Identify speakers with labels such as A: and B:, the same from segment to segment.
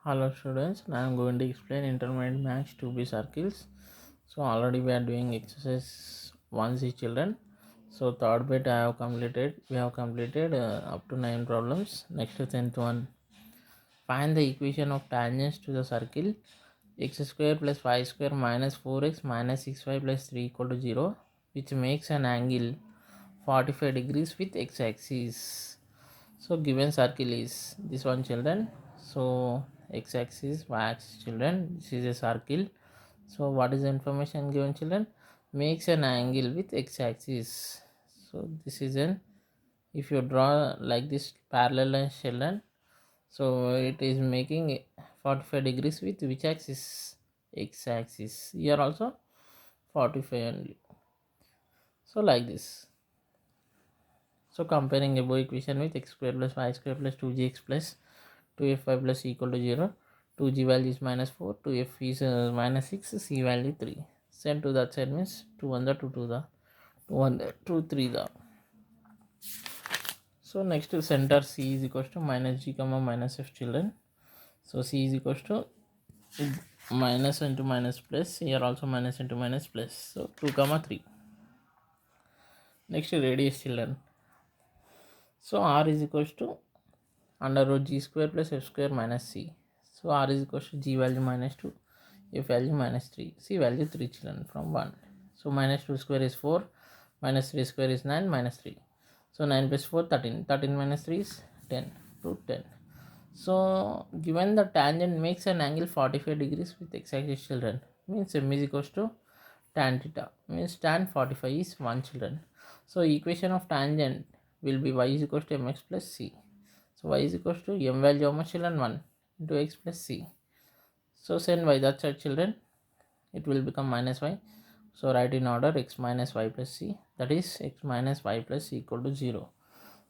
A: Hello students, now I am going to explain intermediate maths 2b circles. So already we are doing exercise 1c children. So third bit I have completed. We have completed up to 9 problems. Next to 10th one. Find the equation of tangents to the circle x square plus y square minus 4x minus 6y plus 3 equal to 0, which makes an angle 45 degrees with x axis. So given circle is this one children. So x axis, y axis children, this is a circle. So what is the information given children? Makes an angle with x axis. So this is an, if you draw like this parallel lines children, so it is making 45 degrees with which axis? X axis. Here also 45 only. So like this. So comparing above equation with x square plus y square plus 2gx plus 2f5 plus equal to 0, 2g value is minus 4, 2f is minus 6, c value 3. Send to that side means 2 1 the 2 2 the 2 1 the 2 3 the. So next to center c is equals to minus g comma minus f children. So c is equals to minus into minus plus, here also minus into minus plus. So 2 comma 3. Next radius children. So r is equals to under root g square plus f square minus c. So r is equals to g value minus 2, f value minus 3, c value 3 children from 1. So minus 2 square is 4, minus 3 square is 9, minus 3. So 9 plus 4 13, 13 minus 3 is 10, root 10. So given the tangent makes an angle 45 degrees with x axis children, means m is equals to tan theta, means tan 45 is 1 children. So equation of tangent will be y is equals to mx plus c. So y is equals to m value how much children? 1 into x plus c. So send y that side children, it will become minus y. So write in order x minus y plus c, that is x minus y plus c equal to 0.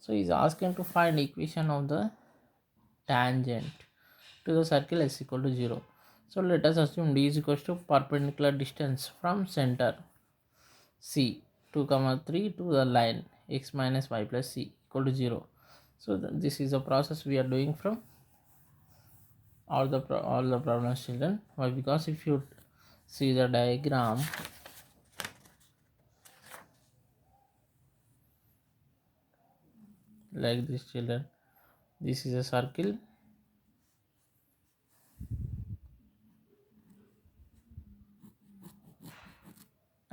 A: So he is asking to find equation of the tangent to the circle s equal to 0. So let us assume d is equals to perpendicular distance from center c 2 comma 3 to the line x minus y plus c equal to 0. So this is a process we are doing from all the problems children. Why? Because if you see the diagram, like this children, this is a circle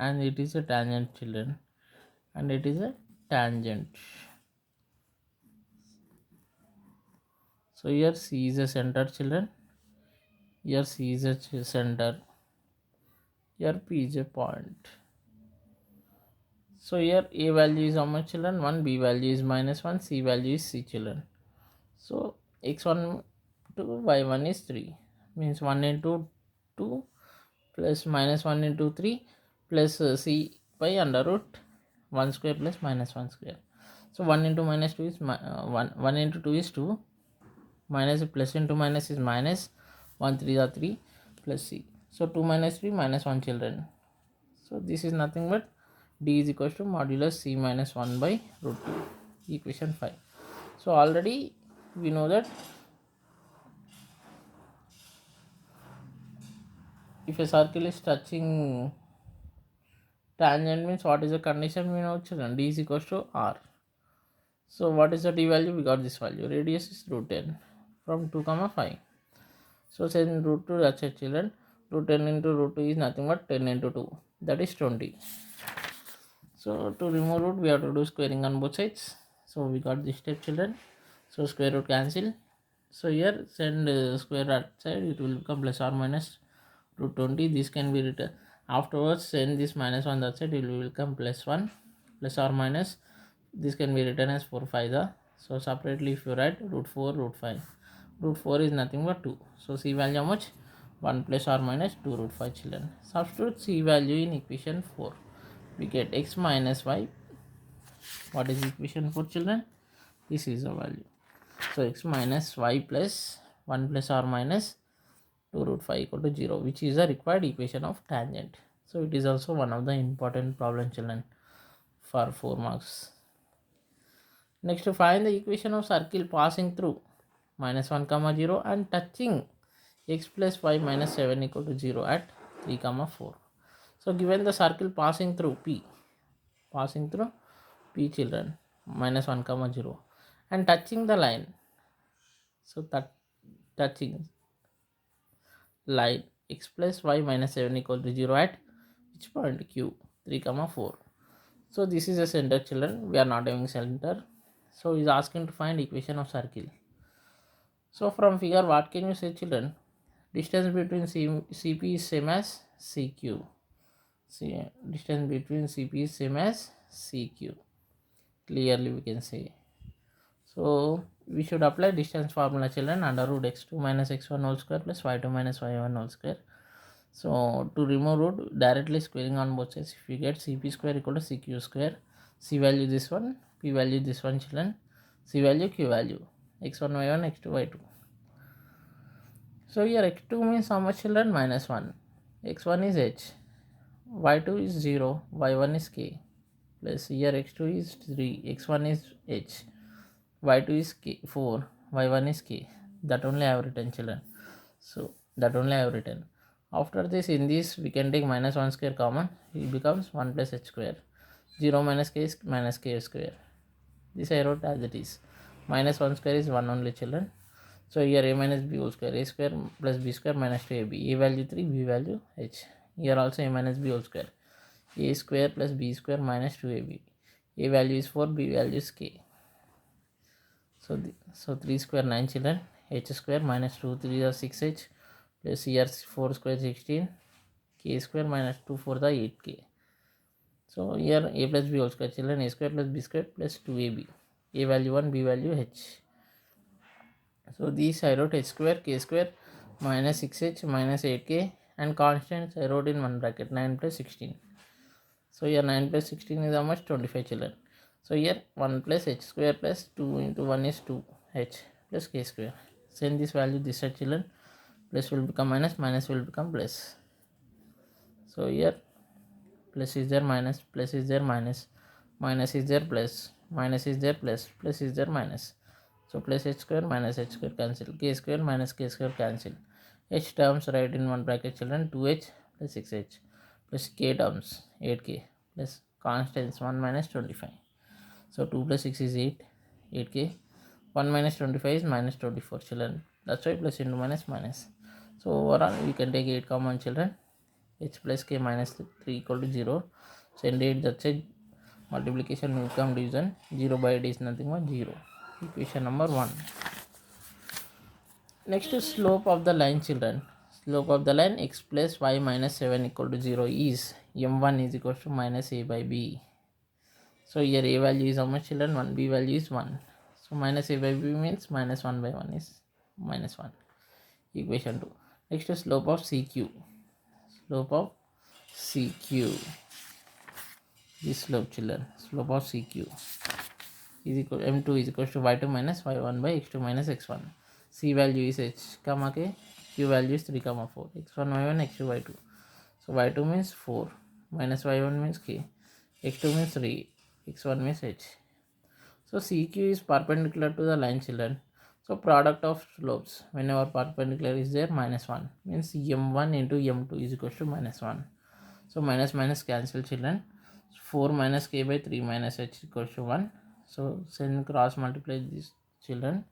A: and it is a tangent children, and it is a tangent. So here c is a center children, here c is a center, here p is a point. So here a value is how much children? 1, b value is minus 1, c value is c children. So x1 to y1 is 3, means 1 into 2 plus minus 1 into 3 plus c by under root 1 square plus minus 1 square. So 1 into minus 2 is 1 into 2 is 2, minus plus into minus is minus, 1 3 are 3 plus c. So 2 minus 3 minus 1 children. So this is nothing but d is equals to modulus c minus 1 by root 2, equation 5. So already we know that if a circle is touching tangent, means what is the condition? We know children, d is equals to r. So what is the d value? We got this value. Radius is root 10 from 2 comma 5. So send root 2, that's it children. Root 10 into root 2 is nothing but 10 into 2, that is 20. So to remove root we have to do squaring on both sides. So we got this step children. So square root cancel. So here send square outside, it will become plus or minus root 20. This can be written afterwards. Send this minus 1 that side, it will become plus 1, plus or minus. This can be written as 4 5 the. So separately if you write root 4 root 5, root 4 is nothing but 2. So c value how much? 1 plus or minus 2 root 5 children. Substitute c value in equation 4. We get x minus y. What is equation 4 children? This is the value. So x minus y plus 1 plus or minus 2 root 5 equal to 0, which is the required equation of tangent. So it is also one of the important problem children for 4 marks. Next, to find the equation of circle passing through minus 1 comma 0 and touching x plus y minus 7 equal to 0 at 3 comma 4. So given the circle passing through p children, minus 1 comma 0 and touching the line, so that touching line x plus y minus 7 equal to 0 at which point? Q, 3 comma 4. So this is a center, children. We are not having center, so is asking to find equation of circle. So from figure, what can you say, children? Distance between CP is same as CQ. See, distance between CP is same as CQ. Clearly we can say. So we should apply distance formula, children. Under root x2 minus x1 whole square plus y2 minus y1 whole square. So to remove root, directly squaring on both sides, if you get CP square equal to CQ square, C value this one, P value this one, children, C value, Q value, x1 y1 x2 y2. So here x2 means how much, children? Minus 1, x1 is h, y2 is 0, y1 is k, plus here x2 is 3, x1 is h, y2 is k, 4, y1 is k. That only I have written, children. So that only I have written. After this, in this we can take minus 1 square common, it becomes 1 plus h square. 0 minus k is minus k square. This I wrote as it is. Minus 1 square is 1 only, children. So here a minus b whole square, a square plus b square minus 2ab, a value 3, b value h. Here also a minus b whole square, a square plus b square minus 2ab, a value is 4, b value is k. So 3 square 9, children, h square minus 2 3 are 6h, plus here 4 square 16, k square minus 2 4 the 8k. So here a plus b whole square, children, a square plus b square plus 2ab, a value 1, b value h. So these I wrote h square, k square minus 6h minus 8k, and constants I wrote in one bracket, 9 plus 16. So here 9 plus 16 is how much? 25, children. So here 1 plus h square plus 2 into 1 is 2h plus k square. Send this value this side, children. Plus will become minus, minus will become plus. So here plus is there, minus, plus is there, minus, minus is there, plus, minus is there, plus, plus is there, minus. So plus h square minus h square cancel, k square minus k square cancel. H terms right in one bracket, children, 2h plus 6h plus k terms 8k plus constants 1 minus 25. So 2 plus 6 is 8, 8k. 1 minus 25 is minus 24, children. That's why plus into minus minus. So overall we can take 8 common, children. H plus k minus 3 equal to 0. Send 8, that's it. Multiplication will become division. 0 by 8 is nothing but 0. Equation number 1. Next is slope of the line, children. Slope of the line x plus y minus 7 equal to 0 is m1 is equal to minus a by b. So here a value is how much, children? 1, b value is 1. So minus a by b means minus 1 by 1 is minus 1. Equation 2. Next is slope of CQ. Slope of CQ. This slope, children. Slope of CQ is equal m2 is equal to y2 minus y1 by x2 minus x1. C value is h comma k, q value is 3 comma 4, x1 y1 x2 y2. So y2 means 4 minus y1 means k, x2 means 3, x1 means h. So CQ is perpendicular to the line, children. So product of slopes whenever perpendicular is there, minus 1 means m1 into m2 is equal to minus 1. So minus minus cancel, children. 4 minus k by 3 minus h equals to 1. So send cross multiply these, children.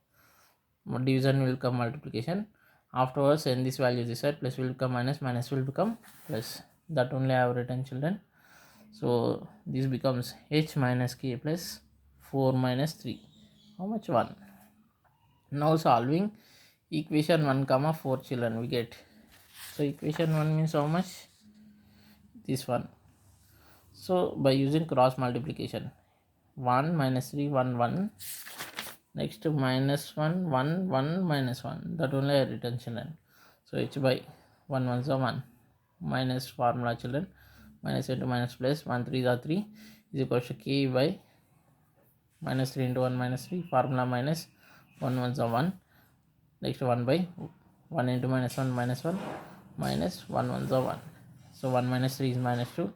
A: Division will come multiplication. Afterwards send this value this side, plus will become minus, minus will become plus. That only I have written, children. So this becomes h minus k plus 4 minus 3. How much? 1. Now solving equation 1 comma 4, children, we get. So equation 1 means how much? This one. So by using cross multiplication, 1 minus 3 1 1, next minus 1 1 1 minus 1, that only I written, children. So h by 1 1 is 1 minus formula, children, minus into minus plus 1 3 is 3 is equal to k by minus 3 into 1 minus 3, formula minus 1 1 is 1, next 1 by 1 into minus 1 minus 1 minus 1 1 is 1. So 1 minus 3 is minus 2,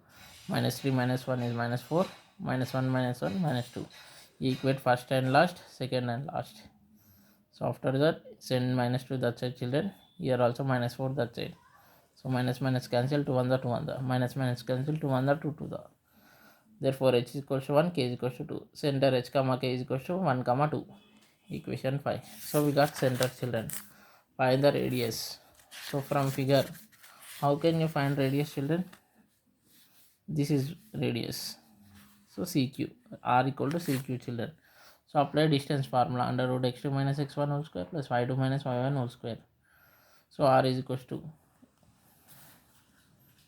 A: minus 3 minus 1 is minus 4, minus 1 minus 1 minus 2. Equate first and last, second and last. So after that send minus 2 that side, children. Here also minus 4, that's it. So minus minus cancel, 2 1 the 2 1 the minus minus cancel, 2 1 the 2 2 the. Therefore h is equals to 1, k is equals to 2. Center h comma k is equals to 1 comma 2. Equation 5. So we got center, children. Find the radius. So from figure, how can you find radius, children? This is radius. So CQ, R equal to CQ, children. So apply distance formula, under root x2 minus x1 whole square plus y2 minus y1 whole square. So R is equals to,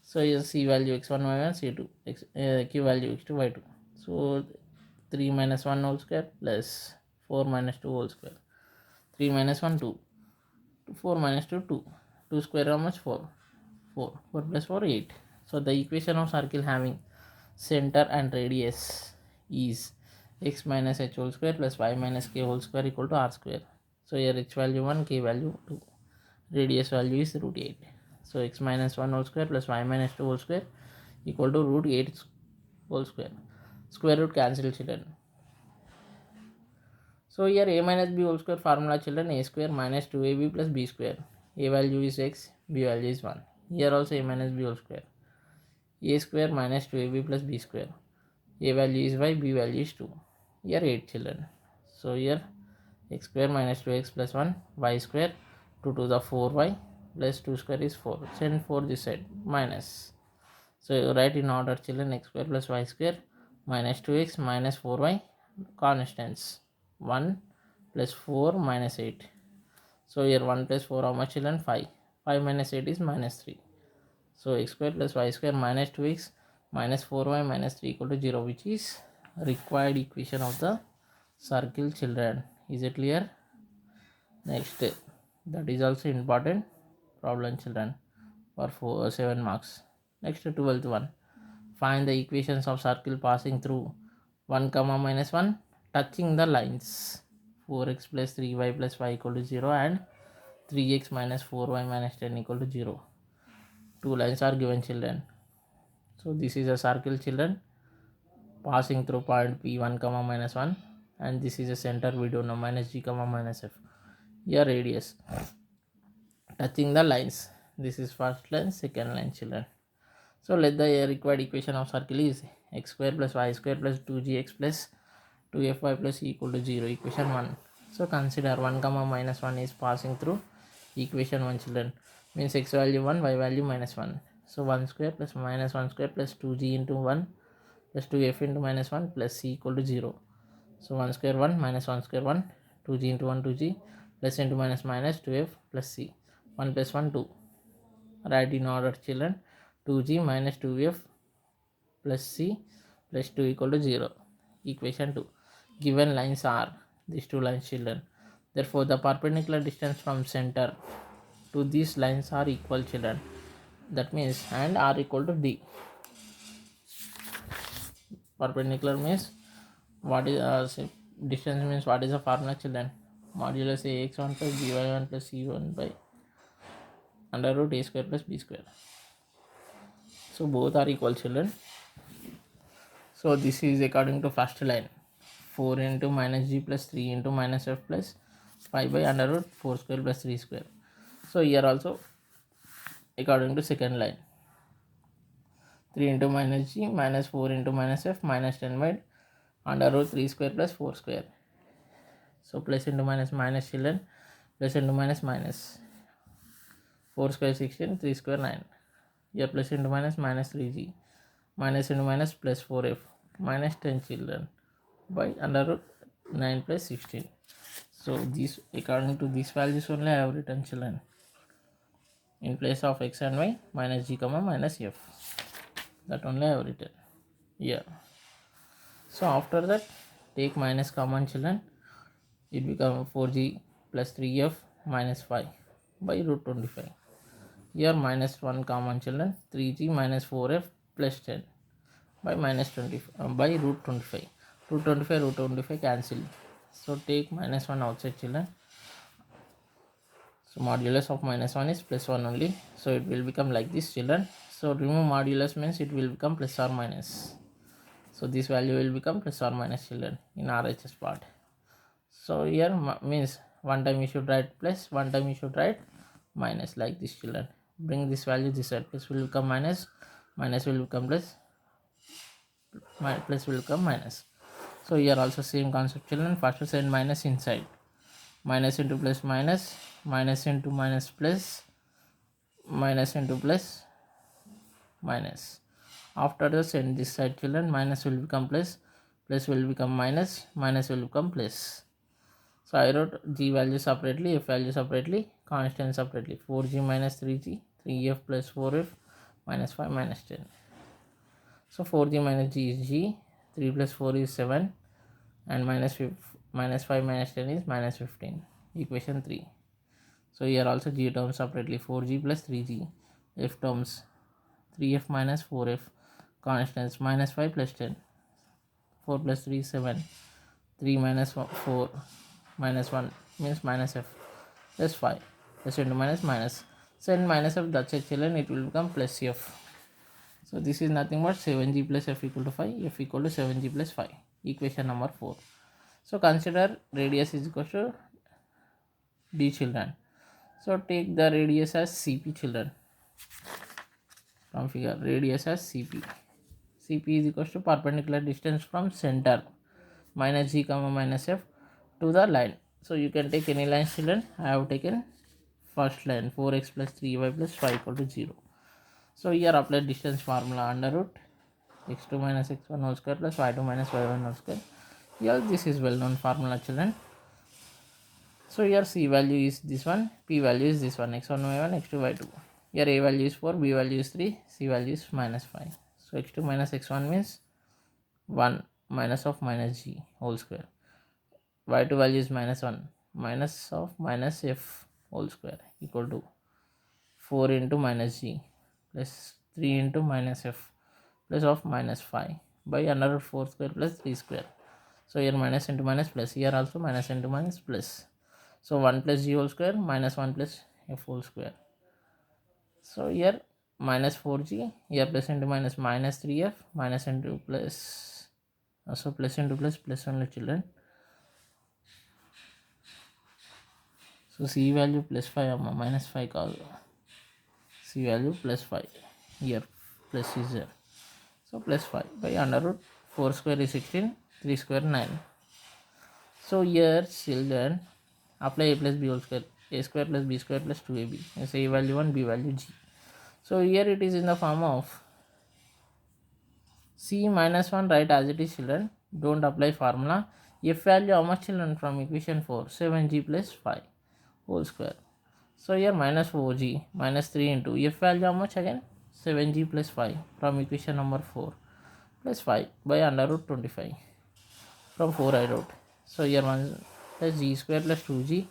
A: so here C value x1 y1, C2 Q value x2 y2. So 3 minus 1 whole square plus 4 minus 2 whole square. 3 minus 1 2, 4 minus 2 2, 2 square how much? 4, 4 plus 4 8. So the equation of circle having center and radius is x minus h whole square plus y minus k whole square equal to r square. So here h value 1, k value 2, radius value is root 8. So x minus 1 whole square plus y minus 2 whole square equal to root 8 whole square. Square root cancel, children. So here a minus b whole square formula, children. A square minus 2ab plus b square. A value is x, b value is 1. Here also a minus b whole square. A square minus 2ab plus b square. A value is y, b value is 2. Here 8, children. So here x square minus 2x plus 1, y square 2 to the 4y plus 2 square is 4. Send 4 this side, minus. So you write in order, children. X square plus y square minus 2x minus 4y, constants 1 plus 4 minus 8. So here 1 plus 4 how much, children? 5. 5 minus 8 is minus 3. So x square plus y square minus 2x minus 4y minus 3 equal to 0, which is required equation of the circle, children. Is it clear? Next, that is also important problem, children, for 7 marks. Next, 12th one. Find the equations of circle passing through 1 comma minus 1 touching the lines 4x plus 3y plus y equal to 0 and 3x minus 4y minus 10 equal to 0. Two lines are given, children. So this is a circle, children, passing through point P 1 comma minus 1, and this is a center, we don't know, minus g comma minus f. Here radius touching the lines. This is first line, second line, children. So let the required equation of circle is x square plus y square plus 2gx plus 2fy plus e equal to 0. Equation 1. So consider 1 comma minus 1 is passing through equation 1, children. Means x value 1, y value minus 1. So 1 square plus minus 1 square plus 2g into 1 plus 2f into minus 1 plus c equal to 0. So 1 square 1 minus 1 square 1, 2g into 1 2g plus into minus minus 2f plus c. 1 plus 1 2. Write in order, children. 2g minus 2f plus c plus 2 equal to 0. Equation 2. Given lines are these two lines, children. Therefore the perpendicular distance from center to these lines are equal, children. That means and are equal to d. Perpendicular means what is distance means what is the formula, children? Modulus ax1 plus by1 plus c1 by under root a square plus b square. So both are equal, children. So this is according to first line, 4 into minus g plus 3 into minus f plus 5 by under root 4 square plus 3 square. So here also according to second line, 3 into minus g minus 4 into minus f minus 10 by under root 3 square plus 4 square. So plus into minus minus, children, plus into minus minus, 4 square 16, 3 square 9. Here plus into minus minus 3g minus into minus plus 4f minus 10, children, by under root 9 plus 16. So this according to these values only I have written, children. In place of x and y minus g comma minus f, that only I have written here. So after that take minus common, children. It becomes 4g plus 3f minus 5 by root 25. Here minus 1 common, children. 3g minus 4f plus 10 by minus 20 by root 25. Root 25 cancel. So take minus 1 outside, children. So modulus of minus 1 is plus 1 only. So it will become like this, children. So remove modulus means it will become plus or minus. So this value will become plus or minus, children, in RHS part. So here means one time you should write plus, one time you should write minus, like this children. Bring this value this side, plus will become minus, minus will become plus, plus will become minus. So here also same concept children. First send minus inside, minus into plus minus, minus into minus plus, minus into plus minus. After the send this side children, minus will become plus, plus will become minus, minus will become plus. So I wrote g value separately, f value separately, constant separately. 4g minus 3g, 3f plus 4f minus 5 minus 10. So 4g minus g is g, 3 plus 4 is 7, and minus 5 minus 10 is minus 15. Equation 3. So here also g terms separately, 4g plus 3g, f terms 3f minus 4f, constants minus 5 plus 10, 4 plus 3 is 7, 3 minus 4 minus 1 means minus f, plus 5 plus into minus minus. Send minus f, that's it children, it will become plus f. So this is nothing but 7g plus f equal to 5, f equal to 7g plus 5. Equation number 4. So consider radius is equal to d children. So take the radius as cp children. From figure, radius as cp. Cp is equal to perpendicular distance from center minus g comma minus f to the line. So you can take any line children. I have taken first line, 4x plus 3y plus 5 equal to 0. So here apply distance formula, under root x2 minus x1 whole square plus y2 minus y1 whole square. Here this is well known formula children. So here c value is this one, p value is this one, x1 y1 x2 y2. Here a value is 4, b value is 3, c value is minus 5. So x2 minus x1 means 1 minus of minus g whole square. Y2 value is minus 1, minus of minus f whole square equal to 4 into minus g plus 3 into minus f plus of minus 5 by under root 4 square plus 3 square. So here minus into minus plus, here also minus into minus plus. So 1 plus g whole square minus 1 plus f whole square. So here minus 4g, here plus into minus minus 3f, minus into plus, also plus into plus only children. So c value plus 5 minus 5 కాదు, c value plus 5, here plus is there. So plus 5 by under root 4 square is 16, 3 square 9. So here children apply a plus b whole square, a square plus b square plus 2ab, as a value 1, b value g. So here it is in the form of c minus 1, write as it is children, don't apply formula. F value how much children from equation 4, 7g plus 5 whole square. So here minus 4g minus 3 into f value how much again, 7g plus 5 from equation number 4 plus 5 by under root 25. From 4 I wrote. So here 1 plus g square plus 2g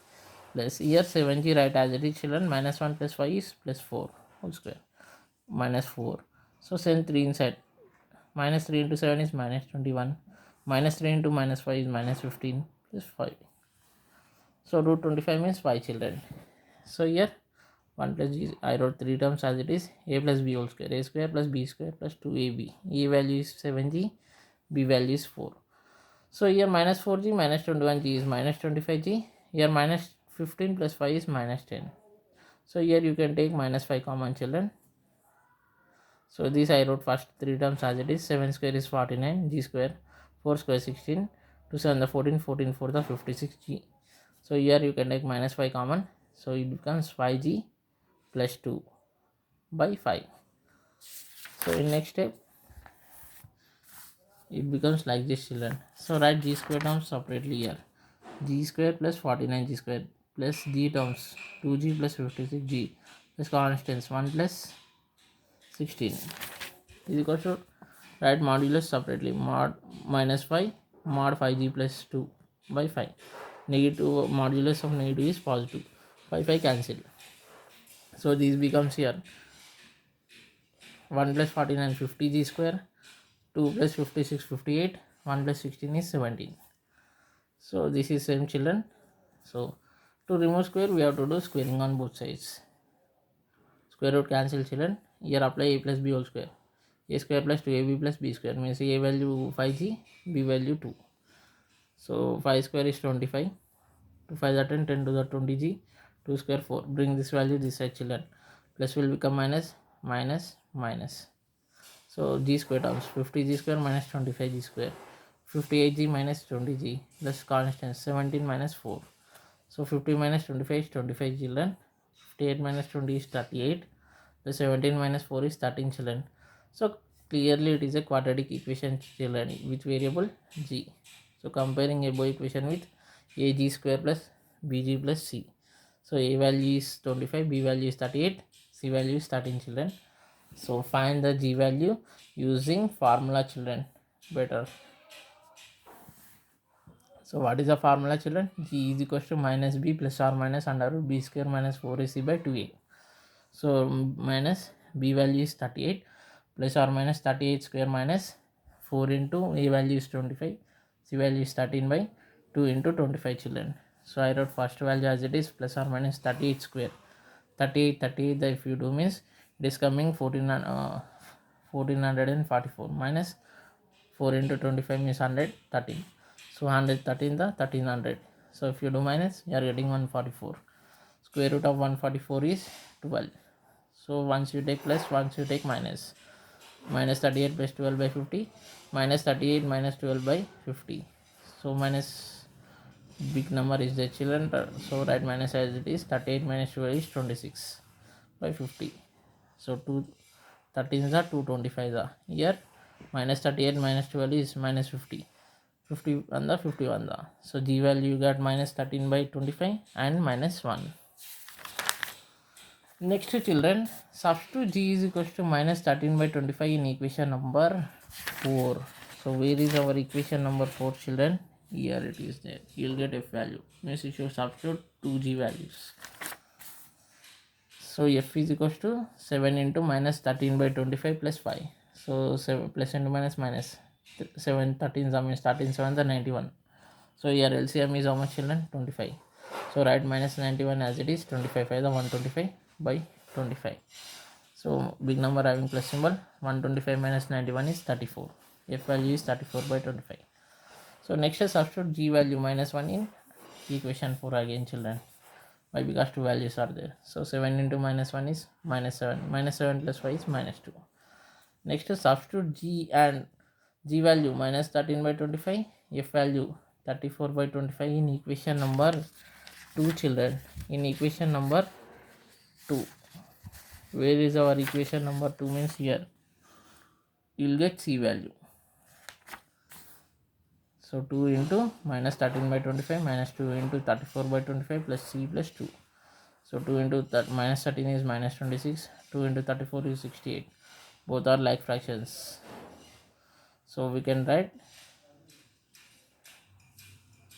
A: plus here 7g, write as it is children, minus 1 plus 5 is plus 4 whole square minus 4. So send 3 inside, minus 3 into 7 is minus 21, minus 3 into minus 5 is minus 15 plus 5. So root 25 means 5 children. So here 1 plus g, I wrote 3 terms as it is, a plus b whole square, a square plus b square plus 2ab. A value is 7g, b value is 4. So here minus 4g minus 21g is minus 25g. Here minus 15 plus 5 is minus 10. So here you can take minus 5 common children. So this I wrote first 3 terms as it is, 7 square is 49, g square, 4 square 16, 2 7 the 14, 14 4 the 56g. So here you can take minus 5 common. So it becomes 5g plus 2 by 5. So in next step it becomes like this children. So write g square terms separately here, g square plus 49g square plus g terms 2g plus 56g plus constants 1 plus 16 is equal to, write modulus separately, mod minus 5 mod 5g plus 2 by 5. Negative modulus of negative is positive, 5 cancel. So this becomes here 1 plus 49 50g square, 2 plus 56 58, 1 plus 16 is 17. So this is same children. So to remove square we have to do squaring on both sides. Square root cancel children. Here apply a plus b whole square, a square plus 2ab plus b square means a value 5g, b value 2. So 5 square is 25, 2 5 are 10, 10 to the 20g, 2 square 4. Bring this value this side children. Plus will become minus, minus, minus. So g square terms 50g square minus 25g square. 58g minus 20g plus constant 17 minus 4. So 50 minus 25 is 25 children. 58 minus 20 is 38. The 17 minus 4 is 13 children. So clearly it is a quadratic equation children. Which variable? G. So comparing above equation with ag square plus bg plus c. So a value is 25, b value is 38, c value is 13 children. So find the g value using formula children. Better. So what is the formula children? G is equals to minus b plus or minus under root b square minus 4ac by 2a. So minus b value is 38 plus or minus 38 square minus 4 into a value is 25, c value is 13 by 2 into 25 children. So I wrote first value as it is plus or minus 38 square. 38 if you do means it is coming 1444 minus 4 into 25 means 113. So 113 the 1300. So if you do minus, you are getting 144. Square root of 144 is 12. So once you take plus, once you take minus. Minus 38 plus 12 by 50. Minus 38 minus 12 by 50. So minus big number is the children. So write minus as it is. 38 minus 12 is 26 by 50. So 2 13s are 225 are here. Minus 38 minus 12 is minus 50. 50 on the 51 the. So g value you got minus 13 by 25 and minus 1. Next children, substitute g is equals to minus 13 by 25 in equation number 4. So where is our equation number 4 children? Here it is there. You will get f value. Means you should substitute 2g values. So f is equals to 7 into minus 13 by 25 plus 5. So 7 plus into minus minus 7 13 means 13 7 the 91. So here LCM is how much children? 25. So write minus 91 as it is. 25 5 the 125 by 25. So big number having plus symbol. 125 minus 91 is 34. F value is 34 by 25. So next substitute g value minus 1 in equation 4 again children. Why? Because two values are there. So 7 into minus 1 is minus 7. Minus 7 plus 5 is minus 2. Next substitute g and g value minus 13 by 25. F value 34 by 25 in equation number 2 children. In equation number 2. Where is our equation number 2 means here. You will get c value. So 2 into minus 13 by 25 minus 2 into 34 by 25 plus c plus 2. So 2 into minus 13 is minus 26. 2 into 34 is 68. Both are like fractions. So we can write.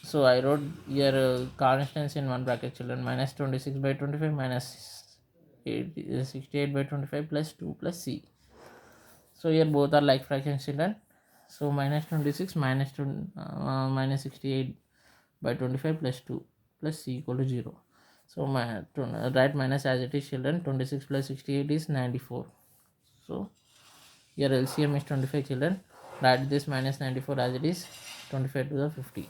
A: So I wrote here constants in one bracket children. Minus 26 by 25 minus 68 by 25 plus 2 plus c. So here both are like fractions children. So minus 26 minus 68 by 25 plus 2 plus c equal to 0. So write minus as it is children. 26 plus 68 is 94. So here LCM is 25 children. Write this minus 94 as it is. 25 to the 50.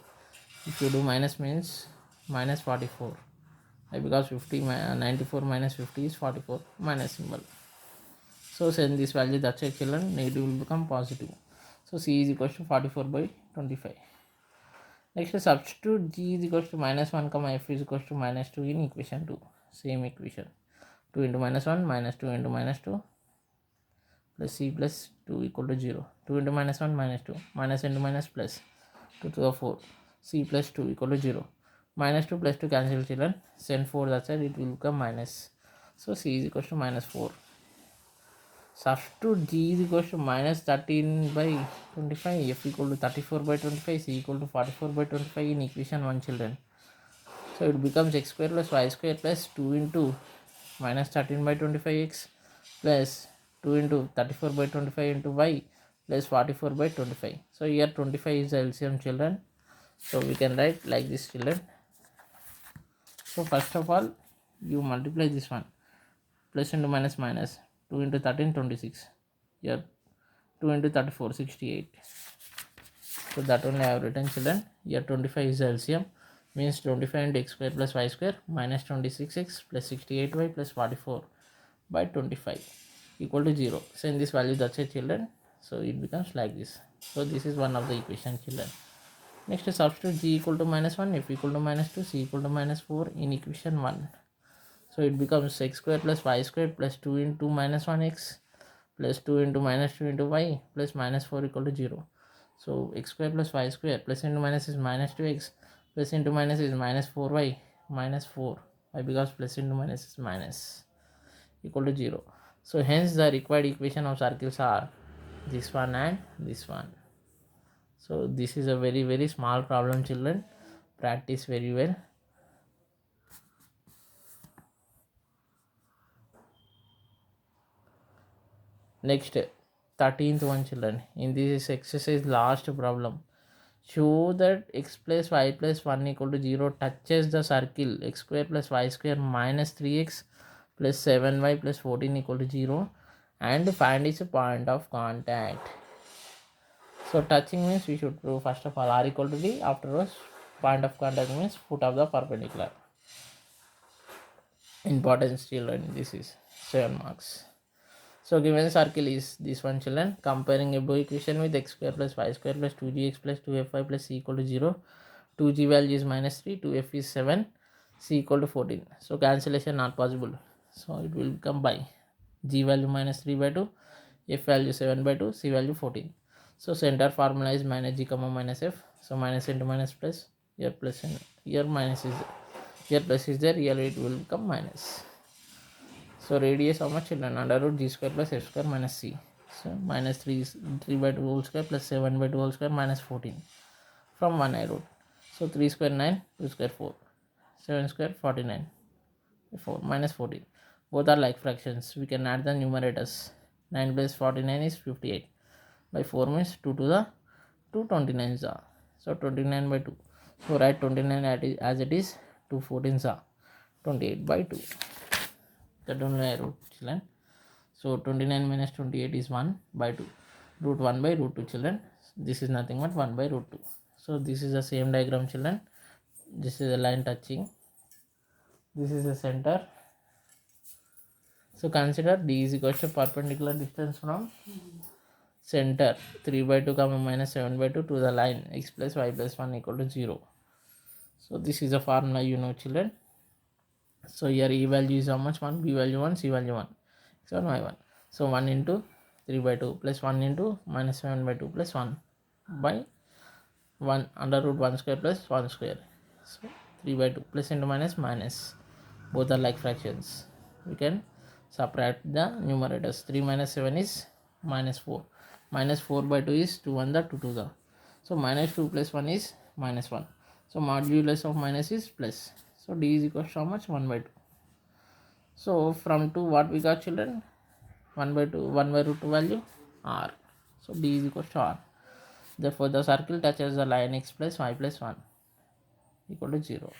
A: If you do minus means minus 44. Because 94 minus 50 is 44. Minus symbol. So send this value, that's it children. Negative will become positive. So c is equals to 44 by 25. Next substitute g is equals to minus 1 comma f is equals to minus 2 in equation 2. Same equation. 2 into minus 1 minus 2 into minus 2 plus c plus 2 equal to 0. 2 into minus 1 minus 2 minus into minus plus 2 to the 4. C plus 2 equal to 0. Minus 2 plus 2 cancel children. Send 4 that side, it will become minus. So c is equals to minus 4. Substitute g is equals to minus 13 by 25, f equal to 34 by 25, c equal to 44 by 25 in equation 1 children. So it becomes x square plus y square plus 2 into minus 13 by 25x plus 2 into 34 by 25 into y plus 44 by 25. So here 25 is the LCM children. So we can write like this children. So first of all you multiply this one. Plus into minus minus. 2 into 13 26. Here 2 into 34 68. So that only I have written children. Here 25 is the LCM. means 25 into x square plus y square minus 26x plus 68y plus 44 by 25 equal to 0. So in this value, that's it, children. So it becomes like this. So this is one of the equation, children. Next, substitute g equal to minus 1, f equal to minus 2, c equal to minus 4 in equation 1. So it becomes x square plus y square plus 2 into minus 1x plus 2 into minus 2 into y plus minus 4 equal to 0. So x square plus y square plus into minus is minus 2x plus into minus is minus 4y minus 4. Why? Because plus into minus is minus equal to 0. So hence the required equation of circles are this one and this one. So this is a very small problem, children. Practice very well. Next, 13th one, children. In this exercise, last problem. Show that x plus y plus 1 equal to 0 touches the circle x square plus y square minus 3x plus 7y plus 14 equal to 0 and find its point of contact. So touching means we should prove first of all r equal to d. Afterwards, point of contact means foot of the perpendicular. Importance, children. This is 7 marks. So given circle is this one, children. Comparing above equation with x square plus y square plus 2gx plus 2fy plus c equal to 0. 2g value is minus 3, 2f is 7, c equal to 14. So cancellation not possible. So it will become by g value minus 3 by 2, f value 7 by 2, c value 14. So center formula is minus g comma minus f. So minus into minus plus, here plus and here minus is there. Here plus is there, here it will become minus. So radius how much, children? Under root g square plus f square minus c. So minus 3 is 3 by 2 whole square plus 7 by 2 whole square minus 14. From 1 I wrote. So 3 square 9, 2 square 4. 7 square 49. 4 minus 14. Both are like fractions. We can add the numerators. 9 plus 49 is 58. By 4 means 2 to the 2 29s are. So 29 by 2. So write 29 as it is. 2 14s are 28 by 2. That only I wrote, children. So 29 minus 28 is 1 by 2. Root 1 by root 2, children. This is nothing but 1 by root 2. So this is the same diagram, children. This is a line touching. This is the center. So consider d is equal to perpendicular distance from center 3 by 2 comma minus 7 by 2 to the line x plus y plus 1 equal to 0. So this is the formula, you know, children. So here e value is how much? 1, b value 1, c value 1, x1 y1. So 1 into 3 by 2 plus 1 into minus 7 by 2 plus 1 by 1 under root 1 square plus 1 square. So 3 by 2 plus into minus minus. Both are like fractions. We can subtract the numerators. 3 minus 7 is minus 4. Minus 4 by 2 is 2 1 the 2 2 the. So minus 2 plus 1 is minus 1. So modulus of minus is plus. So d is equal to how much? 1 by 2. So from 2 what we got, children? 1 by 2, 1 by root 2 value r. So d is equal to r. Therefore the circle touches the line x plus y plus 1 equal to 0.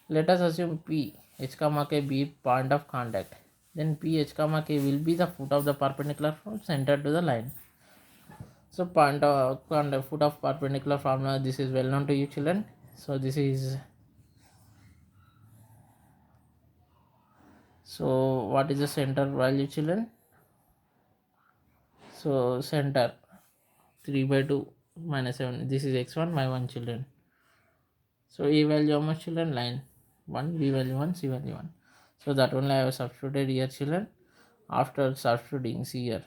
A: Let us assume p h comma k be point of contact. Then p h comma k will be the foot of the perpendicular from center to the line. So point of contact, foot of perpendicular formula, this is well known to you, children. So this is, so what is the center value, children? So center 3 by 2 minus 7. This is x1 y1, children. So a value how much, children? Line 1, b value 1, c value 1. So that only I have substituted here, children. After substituting, see here,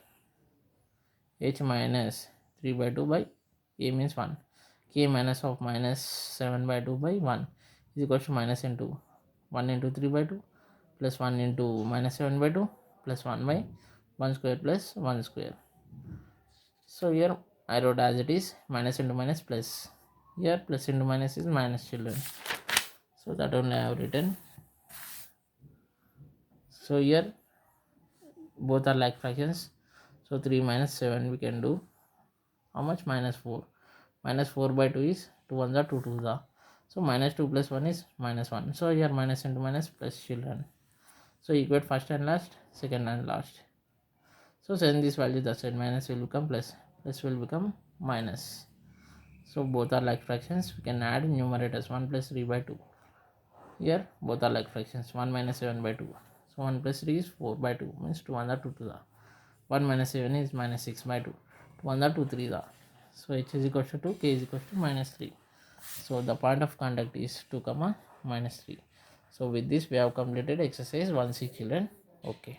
A: h minus 3 by 2 by a means 1, k minus of minus 7 by 2 by 1 is equal to minus into 1 into 3 by 2 plus 1 into minus 7 by 2 plus 1 by 1 square plus 1 square. So here I wrote as it is, minus into minus plus. Here plus into minus is minus, children. So that only I have written. So here both are like fractions. So 3 minus 7 we can do how much? Minus 4. Minus 4 by 2 is 2 1 the 2 2 the. So minus 2 plus 1 is minus 1. So here minus into minus plus, children. So equate first and last, second and last. So send this value, that's it. Minus will become plus, plus will become minus. So both are like fractions. We can add numerators 1 plus 3 by 2. Here both are like fractions, 1 minus 7 by 2. So 1 plus 3 is 4 by 2, means 2 1 2 to the 1 minus 7 is minus 6 by 2. 2 1 2 3 the. So h is equals to 2, k is equals to minus 3. So the point of contact is 2 comma minus 3. So with this we have completed exercise 1C children. Okay.